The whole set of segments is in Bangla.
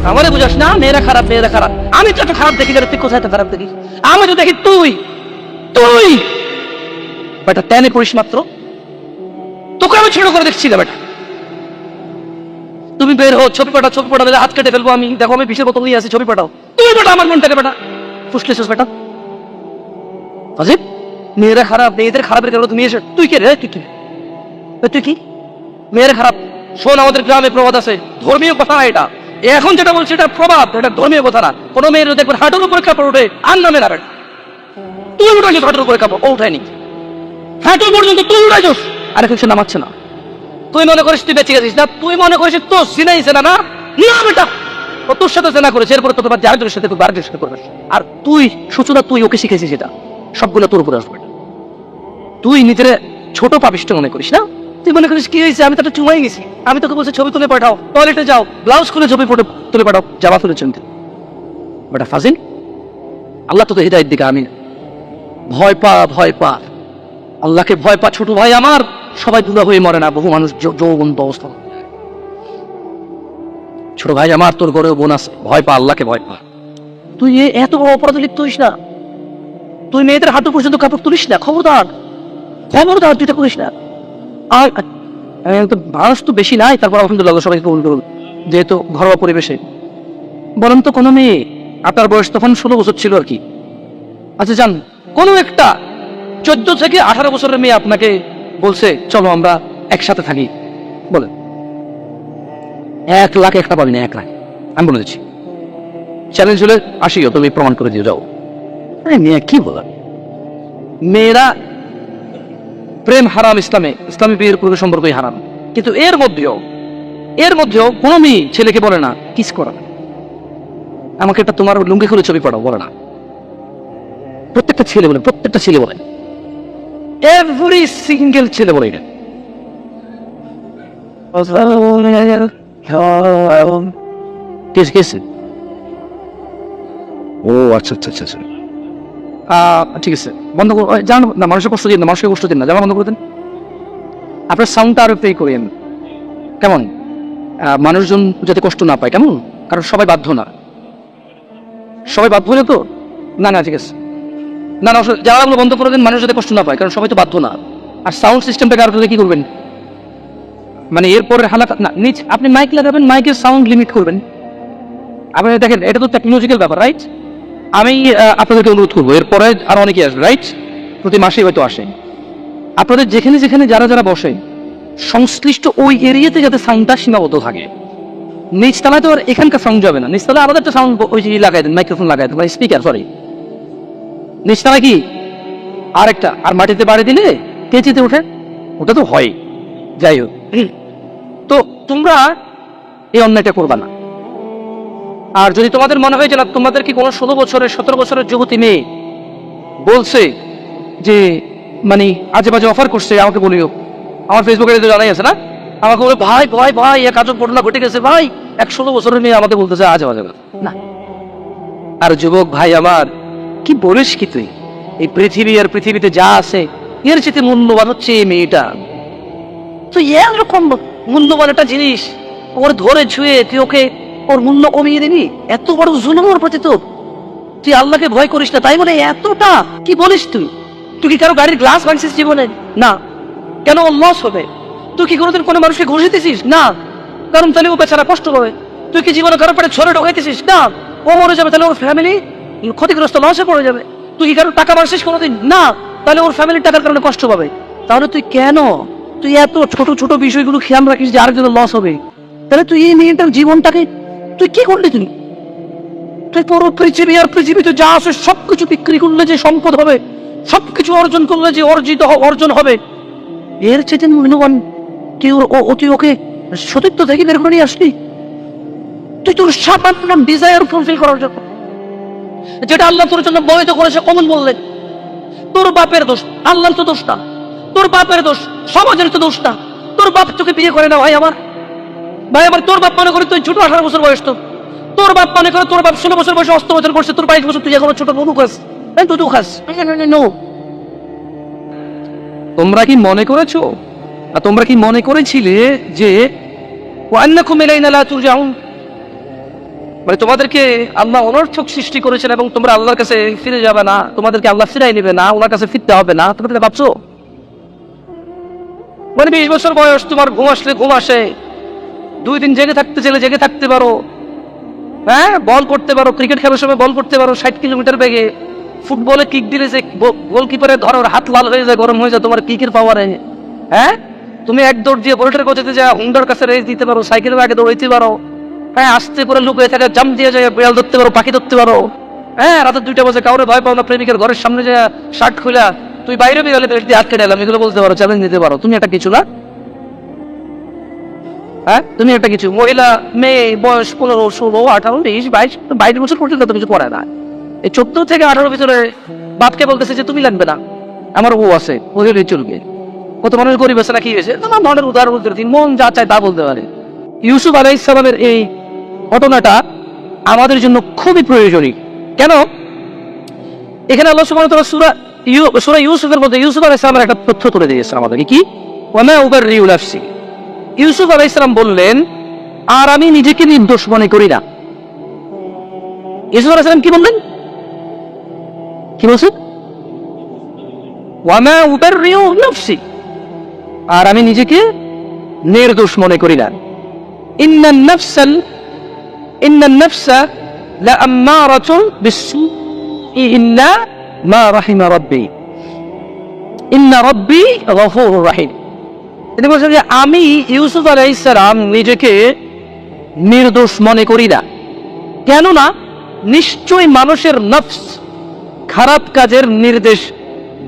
আমারে বুঝাস না, মেয়েরা খারাপ, মেয়েরা খারাপ। আমি তো একটা খারাপ দেখি, তুই কোথায় একটা খারাপ দেখিস? আমি তো দেখি তুই তুই বেটা টেনে পড়িস মাত্র, তোকে আমি ছোট করে দেখছি না বেটা। তুমি বের হো, ছবি পাঠাও, ছবি পাঠাও, হাত কেটে ফেলবো আমি। দেখো আমি বিষের বোতল নিয়ে আসি, ছবি পাঠাও। তুমি বেটা আমার মনটাকে বেটা ফুসলেছিস বেটা। আজিব, মেয়েরা খারাপ, মেয়েদের খারাপের কারণে তুমি এসে তুই কে রে? তুই কি মেয়েরা খারাপ? শোন, আমাদের গ্রামে প্রবাদ আছে, ধর্মীয় কথা না এটা। এখন যেটা বলছি এটা প্রবাদ, এটা ধর্মীয় কথা না। কোনো মেয়ের দেখবেন হাঁটুর উপরে কাপড় ওঠে আর নামে না বেটা। তুই উঠাইছিস হাঁটুর উপরে কাপড়, ও উঠায়নি। হাঁটু পর্যন্ত তুই উঠাইছিস, আর কিছু নামাচ্ছে না। তুই মনে করিস তুই বেঁচে গেছিস না? তুই মনে করিস তোর সিনাইছে না? না না বেটা, ও তোর সাথে জেনা করেছে, এরপরে তোর বাদ আরেকজনের সাথে করবে, আরেকজনের সাথে করবে। আর তুই সুচনা, তুই ওকে শিখেছিস, এটা সবগুলো তোর উপরে আসবে। তুই নিজের ছোট পাপিষ্ট মনে করিস না? তুই মনে করিস কি হয়েছে, আমি তো একটা চুমাই গেছি। আমি তোকে বলছি ছবি তুলে পাঠাও, টয়লেটে যাও, ব্লাউজ খুলে ছবি তুলে পাঠাও, জামা তুলে চলতে বেটা ফাজিল। আল্লাহ তোকে হৃদায়ত দিকে। আমি ভয় পা, ভয় পা, আল্লাহকে ভয় পা ছোট ভাই আমার। সবাই দুলা হয়ে মরে না, বহু মানুষ যৌবন অবস্থা। ছোট ভাই আমার, তোর ঘরেও বোন আছে, ভয় পা, আল্লাহকে ভয় পা। তুই এত বড় অপরাধে লিপ্ত হইস না। তুই মেয়েদের হাঁটু পর্যন্ত কাপড় তুলিস না, খবরদার খবরদার, তুই এটা করিস না। আর মানুষ তো বেশি নাই, তারপর আলহামদুলিল্লাহ সবাই কবুল করুন। যেহেতু ঘরোয়া পরিবেশে, বলেন তো কোনো মেয়ে, আপনার বয়স তখন 16 বছর ছিল আর কি। আচ্ছা যান, কোনো একটা 14 থেকে 18 বছরের মেয়ে আপনাকে বলছে চলো আমরা একসাথে থাকি, বলেন 1 লাখ একটা পাবি না, 1 লাখ। আমি বলে দিচ্ছি, চ্যালেঞ্জ হলে আসিও, তুমি প্রমাণ করে দিয়ে যাও। মেয়ে কি বলার? মেয়েরা প্রেম হারাম ইসলামে, ইসলামী বিয়ের পূর্বে সম্পর্কই হারাম। কিন্তু এর মধ্যেও কোনো মেয়ে ছেলেকে বলে না কিস করা, আমাকে একটা তোমার লুঙ্গি খুলে ছবি পাঠাও, বলে না। প্রত্যেকটা ছেলে বলে, প্রত্যেকটা ছেলে বলে, এভরি সিঙ্গেল ছেলে বলে এটা। ও আচ্ছা আচ্ছা আচ্ছা আচ্ছা, ঠিক আছে, বন্ধ করো। জানো না, মানুষের কষ্ট দিন না, মানুষকে কষ্ট দিন না, জানা বন্ধ করে দেন। আপনার সাউন্ডটা আরো প্লে করেন, কেমন? মানুষজন যাতে কষ্ট না পায়, কেমন? কারণ সবাই বাধ্য না, সবাই বাধ্য হলে তো না না, ঠিক আছে, না না, জানালাগুলো বন্ধ করে দেন, মানুষ যাতে কষ্ট না পায়, কারণ সবাই তো বাধ্য না। আর সাউন্ড সিস্টেমটাকে আর কি করবেন, মানে এরপরে হালাকা না, নিচ আপনি মাইক লাগাবেন, মাইকের সাউন্ড লিমিট করবেন। আপনি দেখেন, এটা তো টেকনোলজিক্যাল ব্যাপার, রাইট? আমি আপনাদেরকে অনুরোধ করবো, এরপরে আর অনেকে আসবে, রাইট? প্রতি মাসেই হয়তো আসে। আপনাদের যেখানে যেখানে যারা যারা বসে, সংশ্লিষ্ট ওই এরিয়াতে যাতে সাউন্ডটা সীমাবদ্ধ থাকে। নিচতলায় তো আর এখানকার সাউন্ড যাবে না, নিচতলায় আলাদা একটা সাউন্ড ওই যে লাগাই দেন, মাইক্রোফোন লাগাই দেন, স্পিকার, সরি। নিচতলায় কি আরেকটা, আর মাটিতে বাড়ি দিলে কেচিতে ওঠে, ওটা তো হয়। যাই হোক, তো তোমরা এই অন্যায়টা করবা না। আর যদি তোমাদের মনে হয় যে না, তোমাদের কি কোনো 16 বছরের 17 বছরের যুবতী মেয়ে বলছে যে মানে আজে বাজে অফার করছে, আমাকে বলিও। আমার ফেসবুকে তো জানাই আছে না, আমাকে বলে ভাই ভাই ভাই এক আজব ঘটনা ঘটে গেছে ভাই, 16 বছরের মেয়ে আমাকে বলতেছে আজে বাজে না। আর যুবক ভাই আমার, কি বলিস কি তুই? এই পৃথিবী আর পৃথিবীতে যা আছে এর চেয়ে মূল্যবান হচ্ছে এই মেয়েটা। তো এরকম মূল্যবান একটা জিনিস ওর ধরে ছুঁয়ে তুই ওকে ওর মূল্য কমিয়ে দিবি? এত বড় জুলুম ওর প্রতি তোর। তুই আল্লাহকে ভয় করিস না, তাই বলে এতটা কি বলিস তুই? তুই কি কারো গাড়ির গ্লাস ভাঙছিস জীবনে? না। কেন ওর লস হবে? তুই কি কোনোদিন কোনো মানুষকে ঘুষ দিতেছিস? না, কারণ তাহলে ও বেচারা কষ্ট হবে। তুই কি জীবনে কারো পেটে ছড়ে ঢোকাইতেছিস? না, ও মরে যাবে, তাহলে ওর ফ্যামিলি ক্ষতিগ্রস্ত, লসে পড়ে যাবে। তুই কি কারো টাকা মারছিস কোনোদিন? না, তাহলে ওর ফ্যামিলির টাকার কারণে কষ্ট পাবে। তাহলে তুই কেন তুই এত ছোট ছোট বিষয়গুলো খেয়াল রাখিস যে আরেকজনের লস হবে? তাহলে তুই এই মেয়েটার জীবনটাকে তুই কি করলি? তুই পুরো পৃথিবী আর পৃথিবীতে যা আছে সবকিছু বিক্রি করলে যে সম্পদ হবে, সবকিছু অর্জন করলে যে অর্জন হবে, এর চেয়ে মূল্যবান তুই ওকে সতীত্ব থেকে বের করে নিয়ে আসলি। তুই তোর সামান্য ডিজায়ার ফুলফিল করার জন্য, যেটা আল্লাহ তোর জন্য বৈধ করেছে, কমন বললেন তোর বাপের দোষ, আল্লাহর তো দোষ না, তোর বাপের দোষ, সমাজের তো দোষ না। তোর বাপ তোকে বিয়ে করে না ভাই আমার, তোর বাপ মনে করে তুই ছোট, 18 বছর বয়স, তোর বাপ মনে করে তোর বাপ 16 বছর বয়সে অস্ত্রোপচার করছে, তোর 22 বছর, তুই এখন ছোট বনু খাস, তুই তো খাস। তোমরা কি মনে করেছো, তোমরা কি মনে করেছিলে যে ওয়ান্নাকুম ইলাইনা লা তুরজাউন, মানে তোমাদেরকে আল্লাহ অনর্থক সৃষ্টি করেছেন এবং তোমরা আল্লাহর কাছে ফিরে যাবে না, তোমাদেরকে আল্লাহ ফিরাই নেবে না, ওনার কাছে ফিরতে হবে না, তোমরা ভাবছো? মানে 20 বছর বয়স, তোমার ঘুম আসলে ঘুম আসে, 2 দিন জেগে থাকতে চাইলে জেগে থাকতে পারো, হ্যাঁ, বল করতে পারো, ক্রিকেট খেলার সময় বল করতে পারো 60 কিলোমিটার বেগে, ফুটবলে কিক দিলে যে গোলকিপারের ধরার হাত লাল হয়ে যায়, গরম হয়ে যায় তোমার কিকের পাওয়ারে, হ্যাঁ, তুমি এক দৌড় দিয়ে বোল্টের গতিতে যা হুন্ডার কাছে রেস দিতে পারো, সাইকেলের আগে দৌড়াইতে পারো, হ্যাঁ, আস্তে করে লুকিয়ে থাকে জাম্প দিয়ে যায়, বিড়াল ধরতে পারো, পাখি ধরতে পারো, হ্যাঁ, রাতে 2টা বাজে কাউরে ভয় পাও না, প্রেমিকের ঘরের সামনে যায় শার্ট খুলা তুই বাইরে বেরোলে পেট দিয়ে হাত কেটে এলাম, এগুলো বলতে পারো, চ্যালেঞ্জ নিতে পারো, তুমি একটা কিছু না, হ্যাঁ, তুমি একটা কিছু। মহিলা মেয়ে বয়স 15, 16, 18, 20, 22 বছর পর্যন্ত তো কিছু করে না, এই 14 থেকে 18 ভিতরে বাপকে বলতেছে যে তুমি লাগবে না, আমার বউ আছে, ওদের চলবে। কত মানুষ গরিব আছে না, কি হয়েছে, না মনের উদাহরণ বলতে পারি, মন যা চায় তা বলতে পারে। ইউসুফ আলাইহিস সালামের এই ঘটনাটা আমাদের জন্য খুবই প্রয়োজনীয়। কেন? এখানে আল্লাহ সুবহানাহু ওয়া তাআলা সূরা ইউসুফের মধ্যে ইউসুফ আলাইহিস সালামের একটা তথ্য তুলে দিয়েছে আমাদেরকে, কি? ওয়া মা উবাররিউ নাফসি। ইউসুফ আলাইহিস সালাম বললেন, আর আমি নিজেকে নির্দোষ মনে করি না। ইউসুফ আলাইহিস সালাম কি বললেন? কি বলছেন? ওয়া মা উবাররিউ নাফসি, আর আমি নিজেকে নির্দোষ মনে করি না। ইন্নান নাফসা লাআম্মারাতুন বিসসুই ইল্লা মা রাহিমা রাব্বি ইন্না রাব্বি গফুরুর রহিম। তিনি বলছেন যে আমি ইউসুফ আলাইহিস সালাম নিজেকে নির্দোষ মনে করি না, কেননা নিশ্চয়ই মানুষের নফস খারাপ কাজের নির্দেশ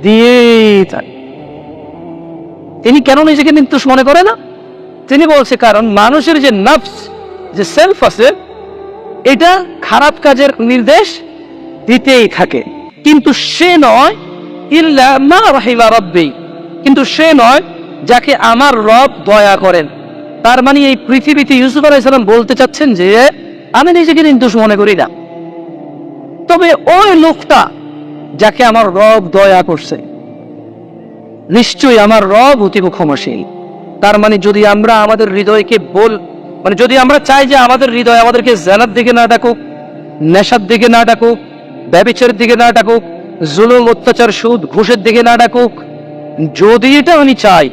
দিয়ে থাকে। তিনি কেন নিজেকে নির্দোষ মনে করে না? তিনি বলছে কারণ মানুষের যে নফস, যে সেলফ আছে, এটা খারাপ কাজের নির্দেশ দিতেই থাকে, কিন্তু সে নয় ইল্লা মা রাহিমা রাব্বি, কিন্তু সে নয় যাকে আমার রব দয়া করেন। তার মানে এই পৃথিবীতে ইউসুফ আলাইহিস সালাম বলতে চাচ্ছেন যে আমি নিজেকে নির্দোষ মনে করি না, তবে ওই লোকটা যাকে আমার রব দয়া করছে, নিশ্চয়ই আমার রব অতীব ক্ষমাশীল। তার মানে যদি আমরা আমাদের হৃদয়কে যদি আমরা চাই যে আমাদের হৃদয় আমাদেরকে জানার দিকে না ডাকুক, নেশার দিকে না ডাকুক, ব্যভিচারের দিকে না ডাকুক, জুলুম অত্যাচার সুদ ঘুষের দিকে না ডাকুক, যদি এটা আমি চাই,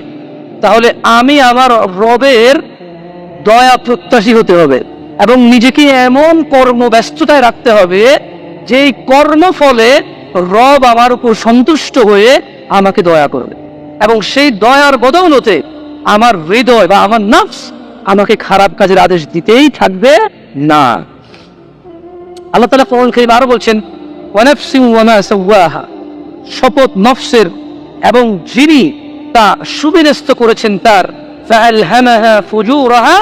তাহলে আমি আমার রবের দয়া প্রত্যাশী হতে হবে এবং নিজেকে এমন কর্মব্যস্ততায় রাখতে হবে যেই কর্মফলে রব আমার উপর সন্তুষ্ট হয়ে আমাকে দয়া করবে, এবং সেই দয়ার বদৌলতে আমার হৃদয় বা আমার নফস আমাকে খারাপ কাজের আদেশ দিতেই থাকবে না। আল্লাহ তাআলা কোরআন কারীমে আরো বলছেন, ওয়া নাফসিন ওয়া মা সাওয়াহা, শপথ নফসের এবং যিনি তা সুবিন্যস্ত করেছেন তার, ফাআলহামাহা ফুজুরাহা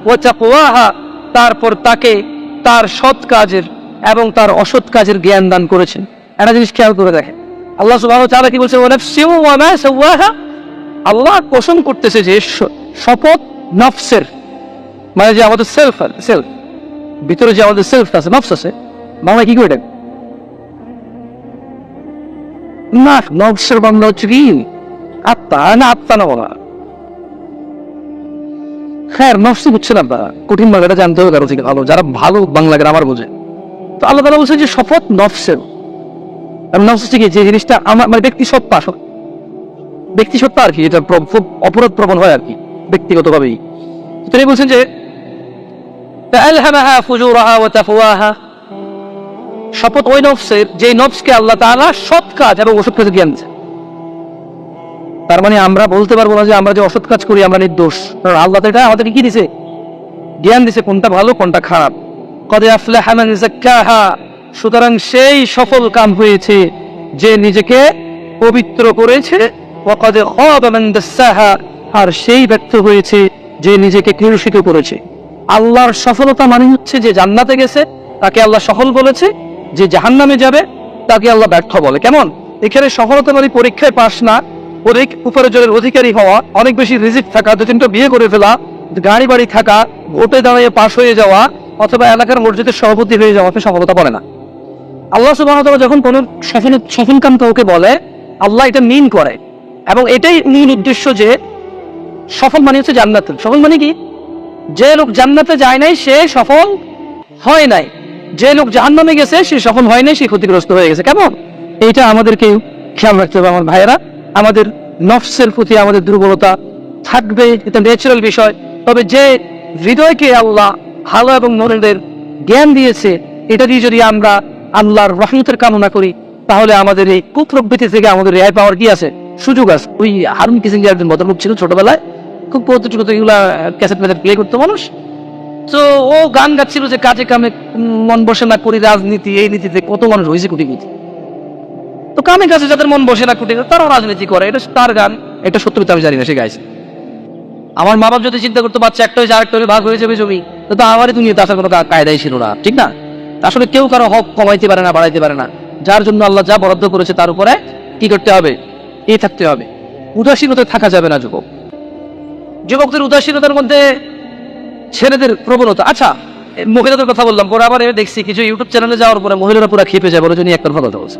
ওয়া তাকওয়াহা, তারপর তাকে তার সৎ কাজের এবং তার অসৎ কাজের জ্ঞান দান করেছেন। একটা জিনিস খেয়াল করে দেখেন, আল্লাহ সুবহানাহু ওয়া তাআলা কি বলছেন? ওয়া নাফসিন ওয়া মা সাওয়াহা। আল্লাহ কসম করতেছে যে শপথ নফসের, মানে যে আমাদের সেলফ ভিতরে যে আমাদের সেলফ আছে, নফস আছে, বাংলা কি করে ডাক না, নফসের বাংলা হচ্ছে কি? আত্মা না, আত্মা না বলা, হ্যাঁ নফসই বুঝছে না, কঠিন বাংলাটা জানতে হবে কারো থেকে ভালো, যারা ভালো বাংলা গ্রামার বোঝে। তো আল্লাহ তাআলা বলছে যে শপথ নফসের, নফস হচ্ছে কি? যে জিনিসটা আমার মানে ব্যক্তি সত্তা আর কি, এটা খুব অপরাধ প্রবণ হয় আর কি ব্যক্তিগতভাবেই। তিনি বলছেন যে ফাআলহামাহা ফুজুরাহা ওয়া তাকওয়াহা, শপথ ওই নফসের যে নফসকে আল্লাহ তাআলা সৎ কাজ এবং অসৎ কাজের জ্ঞান দিয়েছেন। তার মানে আমরা বলতে পারবো না যে আমরা যে অসৎ কাজ করি আমরা নির্দোষ, কারণ আল্লাহ তো এটা আমাদেরকে কি দিছে? জ্ঞান দিছে, কোনটা ভালো কোনটা খারাপ। কদ আফলাহা মান যাক্কাহা, সুতরাং সেই সফল কাম হয়েছে যে নিজেকে পবিত্র করেছে, ওয়া কদ খাবা মান দাসসাহা, আর সেই ব্যর্থ হয়েছে যে নিজেকে কলুষিত করেছে। আল্লাহর সফলতা মানে হচ্ছে যে জান্নাতে গেছে তাকে আল্লাহ সফল বলেছে, যে জাহান্নামে যাবে তাকে আল্লাহ ব্যর্থ বলে। কেমন? এখানে সফলতা মানে পরীক্ষায় পাস না, উপার্জনের অধিকারী হওয়া, অনেক বেশি রিজিক থাকা, 2-3টা বিয়ে করে ফেলা, গাড়ি বাড়ি থাকা, ভোটে দাঁড়িয়ে পাশ হয়ে যাওয়া, অথবা এলাকার মসজিদের সভাপতি হয়ে যাওয়াকে সফলতা বলে না। আল্লাহ সুবহানাহু ওয়া তাআলা যখন কোন সফল কাম কাউকে বলে, আল্লাহ এটা মিন করে, এবং এটাই মূল উদ্দেশ্য যে সফল মানে হচ্ছে জান্নাত। সফল মানে কি? যে লোক জান্নাতে যায় নাই সে সফল হয় নাই। যে লোক জাহান্নামে গেছে সে সফল হয় নাই, সে ক্ষতিগ্রস্ত হয়ে গেছে। কেমন? এইটা আমাদেরকে খেয়াল রাখতে হবে আমার ভাইয়েরা। আমাদের নফসের প্রতি আমাদের দুর্বলতা থাকবে, এটা ন্যাচারাল বিষয়। তবে যে হৃদয়কে আল্লাহ ভালো এবং মনের জ্ঞান দিয়েছে, এটা দিয়ে যদি আমরা আল্লাহর রহমতের কামনা করি, তাহলে আমাদের এই কুপ্রবৃত্তি থেকে আমাদের রেহাই পাওয়ার কি আছে, সুযোগ আছে। ওই হারুন কিসিঞ্জার একজন ভদ্রলোক ছিল ছোটবেলায়, খুব কৌতুক এগুলা ক্যাসেট ম্যাসেট প্লে করতো মানুষ। তো ও গান গাচ্ছিল যে কাজে কামে মন বসে না করি রাজনীতি, এই নীতিতে কত মানুষ হয়েছে কোটি কোটি। তো কামে কাজে যাদের মন বসে না কোটি, তারাও রাজনীতি করে, এটা তার গান। এটা সত্য আমি জানি না, সে গাইছে। আমার মা বাপ যদি চিন্তা করতো বাচ্চা একটা হয়েছে আরেকটা হলে ভাগ হয়ে যাবে জমি, তো আমারই দুনিয়াতে আসার কোনো কায়দাই ছিল না, ঠিক না? আসলে কেউ কারো হক কমাইতে পারে না, বাড়াইতে পারে না। যার জন্য আল্লাহ যা বরাদ্দ করেছে তার উপরে কি করতে হবে, এই থাকতে হবে। উদাসীনতায় থাকা যাবে না যুবকদের উদাসীনতার মধ্যে ছেলেদের প্রবণতা। আচ্ছা, মহিলাদের কথা বললাম, পরে আবার দেখছি কিছু ইউটিউব চ্যানেলে যাওয়ার পরে মহিলারা পুরো খেপে যায়, বলে জন্য একটা কথা বলছে।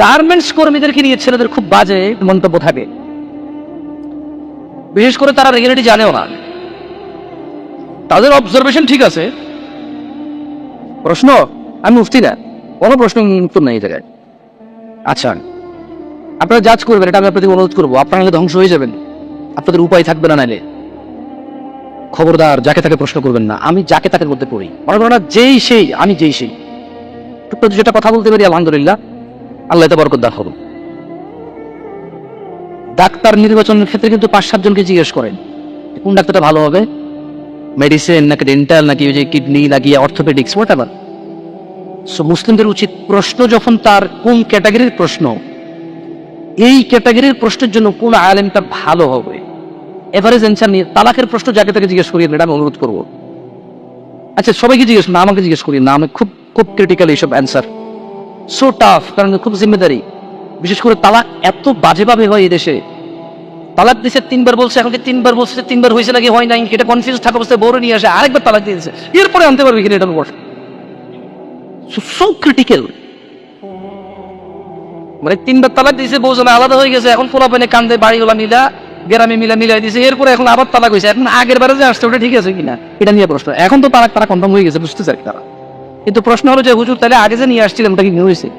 গার্মেন্টস কর্মীদেরকে নিয়ে ছেলেদের খুব বাজে মন্তব্য থাকে, বিশেষ করে তারা রিয়েলিটি জানেও না। তাদের অবজারভেশন ঠিক আছে। প্রশ্ন, আমি মুফতি না, কোনো প্রশ্ন উত্তর নেই এই জায়গায়। আচ্ছা, আপনারা জাজ করবেন, এটা আমি আপনাদের অনুরোধ করবো। আপনারা ধ্বংস হয়ে যাবেন, আপনাদের উপায় থাকবে না। নাইলে খবরদার যাকে তাকে প্রশ্ন করবেন না। আমি যাকে তাকে মধ্যে পড়ি, মনে করো না যেই সেই, আমি যেই সেই, টুকটাক যেটা কথা বলতে পারি আলহামদুলিল্লাহ, আল্লাহ এতে বরকত দান করুন। ডাক্তার নির্বাচনের ক্ষেত্রে কিন্তু 5-7 জনকে জিজ্ঞেস করেন কোন ডাক্তারটা ভালো হবে, মেডিসিন নাকি ডেন্টাল নাকি ওই যে কিডনি নাকি অর্থোপেডিক্স, হোয়াটএভার। সো মুসলিমদের উচিত প্রশ্ন যখন তার কোন ক্যাটাগরির প্রশ্ন, এই ক্যাটাগরির প্রশ্নের জন্য কোন আলেমটা ভালো হবে, এভারেজ অ্যান্সার নিয়ে। তালাকের প্রশ্ন যাকে তাকে জিজ্ঞেস করিয়ে, এটা আমি অনুরোধ করবো। আচ্ছা, সবাইকে জিজ্ঞেস না, আমাকে জিজ্ঞেস করি না, আমি খুব খুব ক্রিটিক্যাল এইসব অ্যান্সার, সো টাফ, কারণ খুব জিম্মেদারি। বিশেষ করে তালাক এত বাজেভাবে হয় এই দেশে। তালাক দিয়েছে 3বার, বলছে এখন 3বার বলছে, 3বার হয়েছে নাকি হয় নাই, এটা কনফিউজ থাকা অবস্থায় বড় নিয়ে আসে, আরেকবার তালাক দিয়েছে, এরপরে আনতে পারবে কিনা, এটার উপর সো ক্রিটিক্যাল। মানে 3বার তালাক দিয়েছে, বউ জামাই আলাদা হয়ে গেছে, এখন পোলা পানে কান্দে, বাড়িগুলা মিলা গ্রামে মিলাই দিয়েছে, এরপরে এখন আবার তালাক হয়েছে। এখন আগের বারে যে আসছে ওটা ঠিক আছে কিনা, এটা নিয়ে প্রশ্ন। এখন তো তারা কনফার্ম হয়ে গেছে, বুঝতে চাই তারা। কিন্তু প্রশ্ন হলো যে হুজুর তাহলে আগে যে নিয়ে আসছিলেন ওটা কি হয়েছে?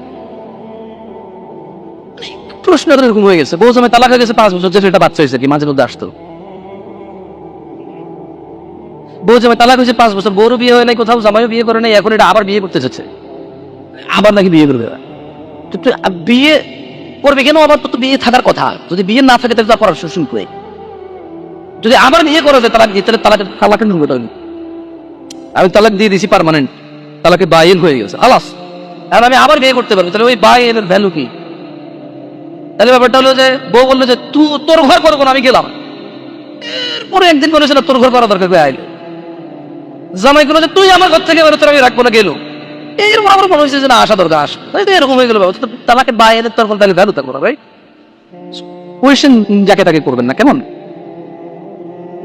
প্রশ্ন এরকম হয়ে গেছে। বউ জামাই তালাক হয়ে গেছে 5 বছর, যে সেটা বাচ্চা হয়েছে কি মাঝে মধ্যে আসতো। বউ জামাই তালাক হয়েছে 5 বছর, বউরও বিয়ে হয় নাই, কোথাও জামাইও বিয়ে করে নাই, এখন এটা আবার বিয়ে করতে চাচ্ছে, আবার নাকি বিয়ে করবে। বিয়ে করবে কেন? আবার তো বিয়ে থাকার কথা, যদি বিয়ে না থাকে তাহলে পড়ার শুরু করে, যদি আবার বিয়ে করা যায় তালাক দিয়ে, তাহলে তালাকের ঢুকবে। আমি তালাক দিয়ে দিছি পার্মানেন্ট, তালাকে বাইন হয়ে গেছে, আলাস, এখন আমি আবার বিয়ে করতে পারবো, তাহলে ওই বাইনের ভ্যালু কি? তাহলে ব্যাপারটা হলো যে বউ বললো যে তুই তোর ঘর করবো না, আমি গেলাম। এরপরে একদিন বলেছে না তোর ঘর করা দরকার, আইলো। জামাই গুলো যে তুই আমার ঘর থেকে বেরোতে, আমি রাখবো না, গেল। এইরকম আমার মনে হয়েছে যে না আসা দরকার, আসা এরকম হয়ে গেল। তালাকে বাইনের তরফ তাহলে ভ্যালু থাকবো না ভাই। কোয়েশ্চেন যাকে তাকে করবেন না, কেমন?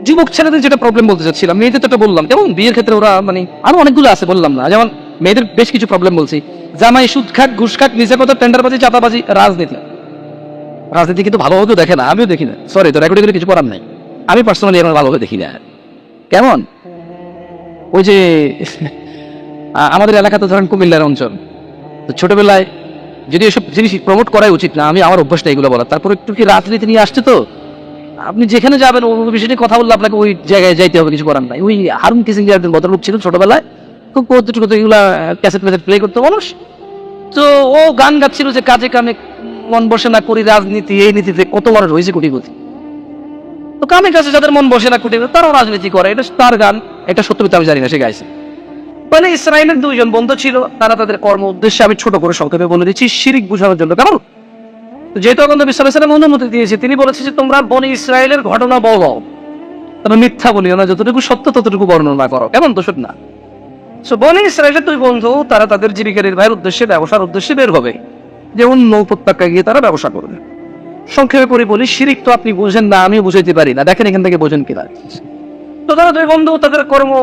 যুবক ছেলেদের যেটা প্রবলেম বলতে চাচ্ছিলাম, মেয়েদের তো এটা বললাম, কেমন বিয়ের ক্ষেত্রে ওরা মানে আরো অনেকগুলো আছে, বললাম না। যেমন মেয়েদের বেশ কিছু প্রবলেম বলছি, জামাই সুদ খাক, ঘুষ খাক, নিজের কথা টেন্ডারবাজি, চাপাবাজি, রাজনীতি কিন্তু ভালোভাবে দেখে না, আমিও দেখি না, সরি, তো রেকর্ডিং করে কিছু করার নাই। আমি পার্সোনালি আমার ভালোভাবে দেখি না। কেমন? ওই যে আমাদের এলাকা তো ধরেন কুমিল্লার অঞ্চল, তো ছোটবেলায় যদি এসব জিনিস প্রমোট করাই উচিত না, আমি আমার অভ্যাসটা এগুলো বলা। তারপর একটু কি রাজনীতি নিয়ে আসছে, তো আপনি যেখানে যাবেন ওই বিষয় নিয়ে কথা বললে আপনাকে ওই জায়গায় যাইতে হবে, কিছু করার নাই। ওই হারুন কিসিঞ্জার একজন ভদ্রলোক ছিল ছোটবেলায়, খুব কৌতুক এগুলা ক্যাসেট ম্যাসেট প্লে করতো মানুষ। তো ও গান গাচ্ছিল যে কাজে কামে মন বসে না করি রাজনীতি, এই নীতিতে কত মানুষ হয়েছে কোটি কোটি। তো কামে কাছে যাদের মন বসে না কোটি, তারাও রাজনীতি করে, এটা তার গান। এটা সত্য আমি জানি না, সে গাইছে। মানে ইসরায়েলের 2 জন বন্ধু ছিল, তারা তাদের কর্ম উদ্দেশ্যে, আমি ছোট করে সংক্ষেপে বলে দিচ্ছি, শিরিক বুঝানোর জন্য। কেমন? যেহেতু এখন নবী সাল্লাল্লাহু আলাইহি ওয়াসাল্লাম অনুমতি দিয়েছে, তিনি বলেছে যে তোমরা বনি ইসরায়েলের ঘটনা বলো, তোমরা মিথ্যা বলিও না, যতটুকু সত্য ততটুকু বর্ণনা করো। কেমন? তো শোন না। সো বনি ইসরায়েলের 2 বন্ধু, তারা তাদের জীবিকা নির্বাহের উদ্দেশ্যে, ব্যবসার উদ্দেশ্যে বের হবে, যেমন নৌপত্যকায় গিয়ে তারা ব্যবসা করবে। সংক্ষেপে করে বলি, শিরিক তো আপনি বুঝেন না, আমি বুঝাইতে পারি না, দেখেন এখান থেকে বোঝেন কিনা। তো তারা 2 বন্ধু তাদের কর্ম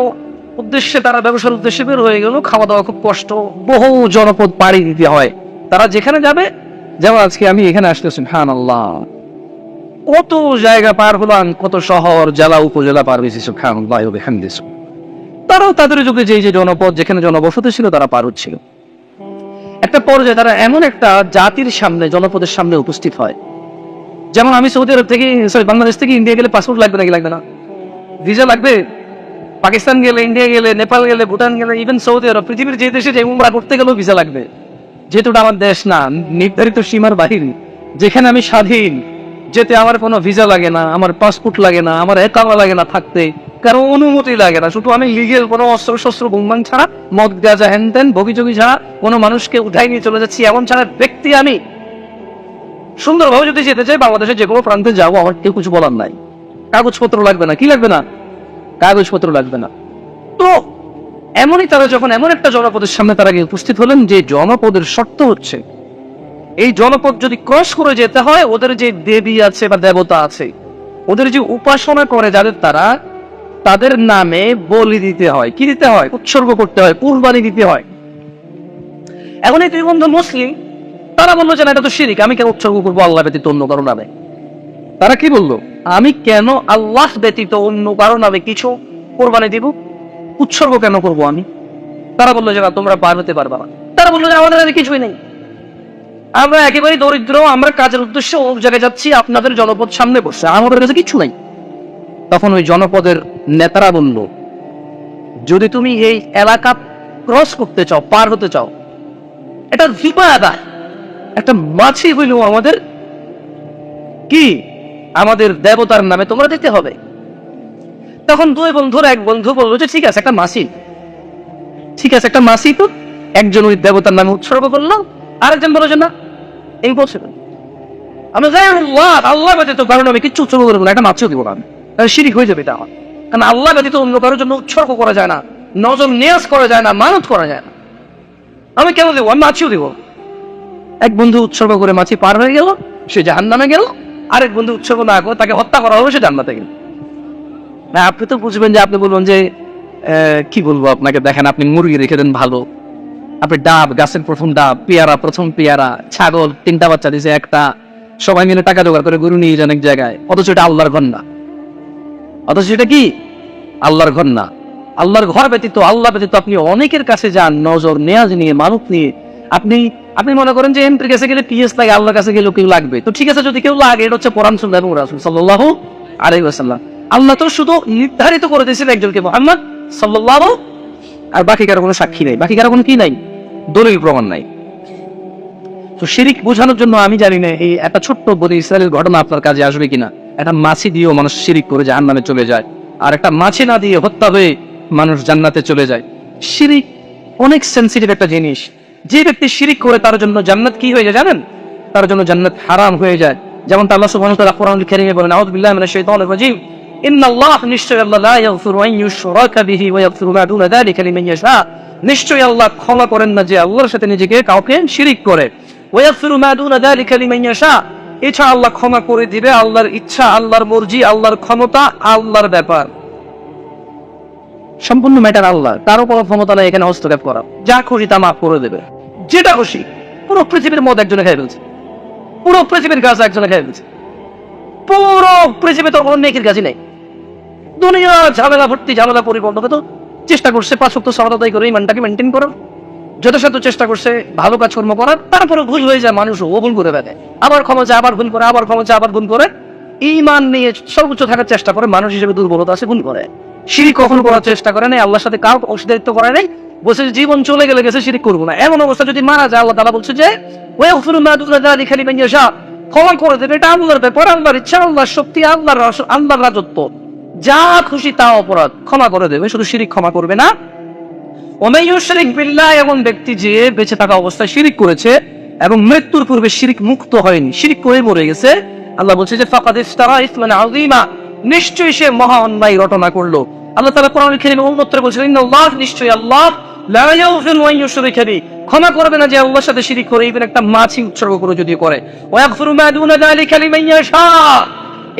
উদ্দেশ্যে, তারা ব্যবসার উদ্দেশ্যে বের হয়ে গেল। খাওয়া দাওয়া খুব কষ্ট, বহু জনপদ পাড়ি দিতে হয়। তারা যেখানে যাবে, যেমন আজকে আমি এখানে আসতে, সুবহানাল্লাহ, কত জায়গা পার হলাম, কত শহর, জেলা, উপজেলা পার হয়েছি, সুবহানাল্লাহ ওয়া বিহামদিহি। তারাও তাদের যুগে যে জনপদ যেখানে জনবসতি ছিল তারা পার হচ্ছিল। একটা পর্যায়ে তারা এমন একটা জাতির সামনে, জনপদের সামনে উপস্থিত হয়, যেমন আমি সৌদি আরব থেকে বাংলাদেশ থেকে ইন্ডিয়া গেলে পাসপোর্ট লাগবে নাকি লাগবে না? ভিসা লাগবে। পাকিস্তান গেলে, ইন্ডিয়া গেলে, নেপাল গেলে, ভুটান গেলে, ইভেন সৌদি আরব, পৃথিবীর যে দেশে যে উমরা করতে গেলেও ভিসা লাগবে, যেহেতু এটা আমার দেশ না, নির্ধারিত সীমার বাহিরে, যেখানে আমি স্বাধীন, যেতে আমার কোনো ভিসা লাগে না, আমার পাসপোর্ট লাগে না, আমার একামা লাগে না থাকতে, কারো অনুমতি লাগে না, শুধু আমি লিগেল কোনো অস্ত্র শস্ত্র বুমবাং ছাড়া, মদ গাঁজা হ্যান ত্যান বগিচগি ছাড়া, কোনো মানুষকে উঠাই নিয়ে চলে যাচ্ছি এমন ছাড়া ব্যক্তি আমি। সুন্দরভাবে যদি যেতে চাই বাংলাদেশের যে কোনো প্রান্তে যাবো, আমার কেউ কিছু বলার নাই, কাগজপত্র লাগবে না। কি লাগবে না? কাগজপত্র লাগবে না। তো এমনই তারা যখন এমন একটা জনপদের সামনে তারা গিয়ে উপস্থিত হলেন, যে জনপদের শর্ত হচ্ছে এই জনপদ যদি ক্রস করে যেতে হয়, ওদের যে দেবী আছে বা দেবতা আছে, ওদের যে উপাসনা করে যাদের, তাদের নামে বলি দিতে হয়। কি দিতে হয়? উৎসর্গ করতে হয়, কুরবানি দিতে হয়। এখন এই দুই বন্ধু মুসলিম, তারা বললো যে না, এটা তো শিরক, আমি কেন উৎসর্গ করবো আল্লাহ ব্যতীত অন্য কারো নামে? তারা কি বললো? আমি কেন আল্লাহ ব্যতীত অন্য কারো নামে কিছু কোরবানি দিব, উৎসর্গ কেন করব আমি? তারা বললো যে না, তোমরা পার হতে পারবা না। তারা বললো যে আমাদের কাছে কিছুই নেই, আমরা একেবারে দরিদ্র, আমরা কাজের উদ্দেশ্যে ও জায়গায় যাচ্ছি, আপনাদের জনপদ সামনে বসছে, আমাদের কাছে কিছু নাই। তখন ওই জনপদের নেতারা বলল, যদি তুমি এই এলাকা ক্রস করতে চাও, পার হতে চাও, এটা জিবা আদায়, একটা মাছি হইলেও আমাদের কি, আমাদের দেবতার নামে তোমরা দিতে হবে। তখন দুই বন্ধুর এক বন্ধু বললো যে ঠিক আছে, একটা মাছি, ঠিক আছে, একটা মাছি তো। একজন ওই দেবতার নামে উৎসর্গ করলো, আরেকজন বললো যে না, এই বলছে আমি যাই আল্লাহ ব্যতীত কারণ আমি কিচ্ছু উৎসর্গ করবো না, একটা মাছিও দিব না আমি, শিরিক হয়ে যাবে এটা আমার। কারণ আল্লাহ ব্যতীত অন্য কারোর জন্য উৎসর্গ করা যায় না, নজর নিয়াজ করা যায় না, মানত করা যায় না, আমি কেন দেবো? আমি মাছিও দিব। এক বন্ধু উৎসর্গ করে মাছি পার হয়ে গেল, সে জাহান্নামে গেল। আরেক বন্ধু উৎসর্গ না করে তাকে হত্যা করা হলো, সে জান্নাতে গেল। না, আপনি তো বুঝবেন যে, আপনি বলবেন যে কি বলবো আপনাকে, দেখেন আপনি মুরগি রেখে দেন ভালো, আপনি ডাব, গাছের প্রথম ডাব, পেয়ারা প্রথম পেয়ারা, ছাগল 3টা বাচ্চা দিয়েছে একটা, সবাই মিলে টাকা জোগাড় করে গরু নিয়ে যান এক জায়গায়, অথচ এটা আল্লাহর ঘর না, অথচ এটা কি আল্লাহর ঘর না। আল্লাহর ঘর ব্যতীত, আল্লাহ ব্যতীত আপনি অনেকের কাছে যান, নজর নেয়াজ নিয়ে, মানত নিয়ে। আপনি মনে করেন যে এমপির কাছে গেলে পিএস লাগে, আল্লাহর কাছে গেলেও কেউ লাগবে। তো ঠিক আছে, যদি কেউ লাগে, এটা হচ্ছে কোরআন সুন্নাহ এবং রাসূল সাল্লাল্লাহু আলাইহি ওয়াসাল্লাম। আল্লাহ তো শুধু নির্ধারিত করে দিয়েছেন একজনকে, মুহাম্মদ সাল্লাল্লাহু, আর বাকি কারো কোনো সাক্ষী নাই, বাকি কারো কোনো কি নাই, দলিল প্রমাণ নাই। তো শিরিক বোঝানোর জন্য আমি জানি না এই একটা ছোট্ট বনি ইসরায়েলের ঘটনা আপনার কাজে আসবে কিনা। একটা মাছি দিয়েও মানুষ শিরিক করে জাহান্নামে চলে যায়, আর একটা মাছি না দিয়ে হত্যা হয়ে মানুষ জান্নাতে চলে যায়। শিরিক অনেক সেনসিটিভ একটা জিনিস। যে ব্যক্তি শিরিক করে তার জন্য জান্নাত কি হয়ে যায় জানেন? তার জন্য জান্নাত হারাম হয়ে যায়। যেমন আল্লাহ সুবহানাহু ওয়া তাআলা কোরআনুল কারীমে বলেন, আউযু বিল্লাহি মিনাশ শাইতানির রাজীম, ইন্নাল্লাহ, নিশ্চয়ই আল্লাহ, লা ইয়াগফিরু আন ইউশরাকা বিহি ওয়া ইয়াগফিরু মা দুনা যালিকা লিমান ইয়াশা, নিশ্চয়ই আল্লাহ ক্ষমা করেন না যে আল্লাহর সাথে নিজেকে কাউকে শিরিক করে। ওয়া ইয়াগফিরু মা দুনা যালিকা লিমান ইয়াশা, এছাড়া আল্লাহ ক্ষমা করে দিবে, আল্লাহর ইচ্ছা, আল্লাহর মর্জি, আল্লাহর ক্ষমতা, আল্লাহর ব্যাপার, সম্পূর্ণ ম্যাটার আল্লাহ। তারও কোনো ক্ষমতা নাই এখানে হস্তক্ষেপ করা, যা খুশি তা মাফ করে দেবে, যেটা খুশি। পুরো পৃথিবীর মদ একজনে খেয়ে ফেলছে, পুরো পৃথিবীর গাছ একজনে খেয়ে ফেলছে, পুরো পৃথিবী তো কোনো নেকির কাজই নেই, দুনিয়া ঝামেলা ভর্তি, ঝামেলা পরিপূর্ণ। তো চেষ্টা করছে 5 ওয়াক্ত সালাত আদায় করে ইমানটাকে মেনটেন করার, যথাসাধ্য চেষ্টা করছে ভালো কাজকর্ম করার, তারপরে ভুল হয়ে যায়, মানুষ ও ভুল করে ফেলে, আবার ক্ষমা চায়, আবার ভুল করে, আবার ক্ষমা চায়, আবার ভুল করে। ঈমান নিয়ে সর্বোচ্চ থাকার চেষ্টা করে, মানুষ হিসেবে দুর্বলতা আছে, ভুল করে। শিরিক কখনো করার চেষ্টা করে নাই, আল্লাহর সাথে কাউকে অংশীদারিত্ব করে নাই, বলছে জীবন চলে গেলে গেছে, শিরিক করবো না। এমন অবস্থা যদি মারা যায়, আল্লাহ তাআলা বলছে যে ওয়াগফিরু মা দুনা যালিকা লিমান ইয়াশা, ক্ষমা করে দেবে, এটা আল্লাহর ব্যাপার, আল্লাহর ইচ্ছা, আল্লাহর শক্তি, আল্লাহর রাজত্ব, যা খুশি তা অপরাধ ক্ষমা করে দেবে, শুধু শিরিক ক্ষমা করবে না। ওয়া ইউশরিক বিল্লাহ, এমন ব্যক্তি যে বেঁচে থাকা অবস্থায় শিরিক করেছে এবং মৃত্যুর পূর্বে শিরিক মুক্ত হয়নি, শিরিক করে মরে গেছে, আল্লাহ বলছে যে ফাকাদ ইফতারা ইসমান আযীমা, নিশ্চয়ই সে মহা অন্যায় রটনা করলো। আল্লাহ তাআলা কোরআনুল কারীমে অন্যত্র বলেছেন, ইন্নাল্লাহ, নিশ্চয়ই আল্লাহ, লা ইয়াগফিরু আন ইউশরিকা বিহি, ক্ষমা করবে না যে আল্লাহর সাথে শিরিক করে, ইভেন একটা মাছি উৎসর্গ করে যদি করে। ওয়া ইয়াগফিরু মা দুনা যালিকা লিমান ইয়াশা,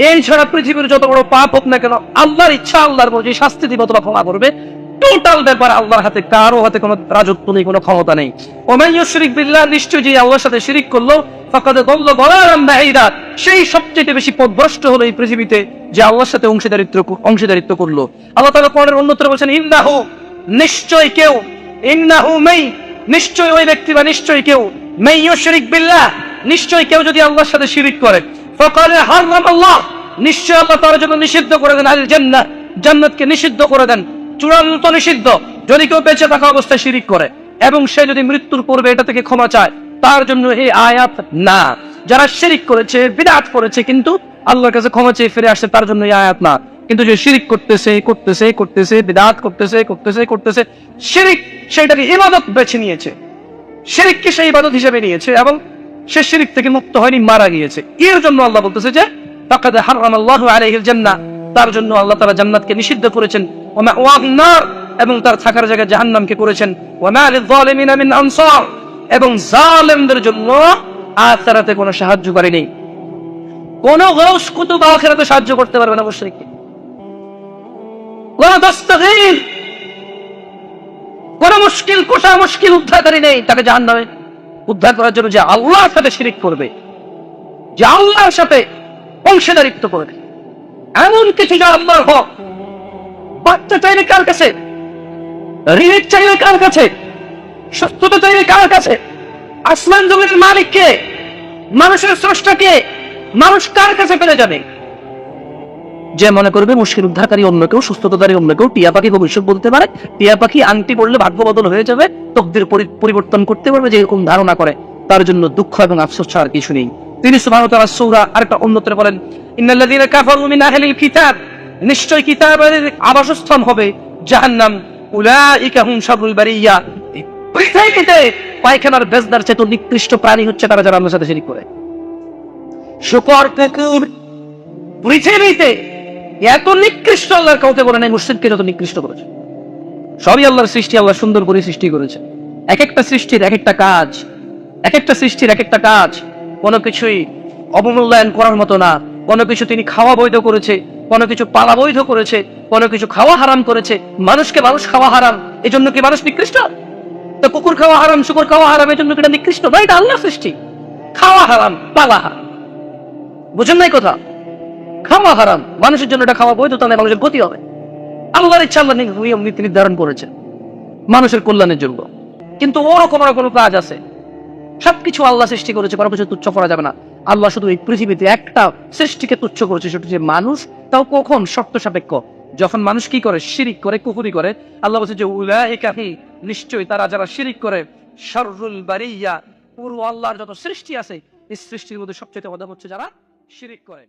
এই ছাড়া পৃথিবীর যত বড় পাপ হোক না কেন, আল্লাহর ইচ্ছা, আল্লাহর মর্জি, শাস্তি দিবে অথবা ক্ষমা করবে। টোটাল ব্যাপার আল্লাহর হাতে, কারো হাতে কোনো রাজত্ব নেই, কোনো ক্ষমতা নেই। ওয়া মান ইউশরিক বিল্লাহ, নিশ্চয়ই যে আল্লাহর সাথে শিরিক করলো, ফাকাদ দাল্লা দালালান বাঈদা, সেই সবচেয়ে বেশি পথভ্রষ্ট হলো এই পৃথিবীতে যে আল্লাহর সাথে অংশীদারিত্ব করলো। আল্লাহ তাআলা কোরআনের অন্যত্র বলেছেন, ইন্নাহু, নিশ্চয় কেউ, ইন্নাহু মাই, নিশ্চয় ওই ব্যক্তি বা নিশ্চয় কেউ, মাই ইউশরিক বিল্লাহ, নিশ্চয় কেউ যদি আল্লাহর সাথে শিরিক করে, ফাকাদ হারামাল্লাহ, নিশ্চয় আল্লাহ তার জন্য নিষিদ্ধ করে দেন আল জান্নাহ, জান্নাতকে নিষিদ্ধ করে দেন, চূড়ান্ত নিষিদ্ধ। যদি কেউ বেঁচে থাকা অবস্থায় শিরিক করে এবং সে যদি মৃত্যুর পূর্বে এটা থেকে ক্ষমা চায়, তার জন্য এই আয়াত না। যারা শিরিক করেছে, বিদআত করেছে, কিন্তু আল্লাহর কাছে ক্ষমা চেয়ে ফিরে আসছে, তার জন্য এই আয়াত না। কিন্তু যে শিরিক করতেছে, বিদআত করতেছে, শিরিক সেটাকে ইবাদত বেছে নিয়েছে, শিরিককে সেই ইবাদত হিসেবে নিয়েছে এবং সে শিরিক থেকে মুক্ত হয়নি, মারা গিয়েছে। এর জন্য আল্লাহ বলতেছে যে ফাকাদ হারামাল্লাহু আলাইহিল জান্নাহ, তার জন্য আল্লাহ তাআলা জান্নাতকে নিষিদ্ধ করেছেন, ওয়া মাওয়াহুন নার, এবং তার থাকার জায়গা জাহান্নামকে করেছেন, ওয়া মা লিয-যালিমিনা মিন আনসার, এবং জালেমদের জন্য আখিরাতে কোনো সাহায্যকারী নেই। কোন গাউস কুতুব আখিরাতে সাহায্য করতে পারবে না মুশরিককে। কোন দস্তগীর, কোন মুশকিল কোশা, মুশকিল উদ্ধারকারী নেই তাকে জাহান্নামে উদ্ধার করার জন্য, যে আল্লাহর সাথে শিরিক করবে, যে আল্লাহর সাথে অংশীদারিত্ব করবে, এমন কিছু যা আল্লাহর হক। বাচ্চা চাইবে কার কাছে? রিজিক চাইবে কার কাছে? সুস্থতা চাইবে কার কাছে? আসমান জমিনের মালিক কে? মানুষের স্রষ্টা কে? মানুষ কার কাছে পেলে যাবে? যে মনে করবে মুশকিল উদ্ধারকারী অন্য কেউ, সুস্থতাকারী অন্য কেউ, টিয়া পাখি ভবিষ্যৎ বলতে পারে, টিয়া পাখি আংটি পড়লে ভাগ্য বদল হয়ে যাবে, তকদির পরিবর্তন করতে পারবে, যে এরকম ধারণা করে, তার জন্য দুঃখ এবং আফসোস ছাড়া কিছু নেই। তিনি সুবহানাহু ওয়া তাআলা সূরা আরেকটা অন্যত্রে বলেন, ইন্নাল্লাযীনা কাফারু মিন আহলিল কিতাব, নিশ্চয় কিতাবের আবাসস্থান হবে জাহান্নাম, উলাইকা হুম শাররুল বারিয়া, পৃথিবীতে পায়খানার বেজদার চেয়ে নিকৃষ্ট প্রাণী হচ্ছে তারা, যারা আল্লাহর সাথে শিরিক করে। শুকর, কুকুর, পৃথিবীতে এত নিকৃষ্ট আল্লাহর কাউকে বলে নাই মুশরিককে যত নিকৃষ্ট করেছে। সবই আল্লাহর সৃষ্টি, আল্লাহ সুন্দর করে সৃষ্টি করেছে। এক একটা সৃষ্টির এক একটা কাজ, এক একটা সৃষ্টির এক একটা কাজ, কোনো কিছুই অবমূল্যায়ন করার মতো না। কোনো কিছু তিনি খাওয়া বৈধ করেছে, কোনো কিছু পালা বৈধ করেছে, কোনো কিছু খাওয়া হারাম করেছে। মানুষকে মানুষ খাওয়া হারাম, এই জন্য কি মানুষ নিকৃষ্ট? তো কুকুর খাওয়া হারাম, শুকর খাওয়া হারাম, এই জন্য কি এটা নিকৃষ্ট? না, এটা আল্লাহর সৃষ্টি। খাওয়া হারাম, পালা হারাম, বুঝেন নাই কথা? খাওয়া হারাম, মানুষের জন্য এটা খাওয়া বৈধ, তাহলে মানুষের ক্ষতি হবে। আল্লাহর ইচ্ছা, আল্লাহ নিয়ম নীতি নির্ধারণ করেছেন মানুষের কল্যাণের জন্য। কিন্তু ওরকম কোনো কাজ আছে, সবকিছু আল্লাহ সৃষ্টি করেছে, কোনো কিছু তুচ্ছ করা যাবে না। আল্লাহ শুধু এই পৃথিবীতে একটা সৃষ্টিকে তুচ্ছ করেছে, সেটা হচ্ছে মানুষ। তাও কখন? শর্ত সাপেক্ষ। যখন মানুষ কি করে? শিরিক করে, কুফরি করে। আল্লাহ বলছে যে উলাইকা, নিশ্চয়ই তারা যারা শিরিক করে, শাররুল বারিয়া, পুরো আল্লাহর যত সৃষ্টি আছে, এই সৃষ্টির মধ্যে সবচেয়ে অধম হচ্ছে যারা শিরিক করে।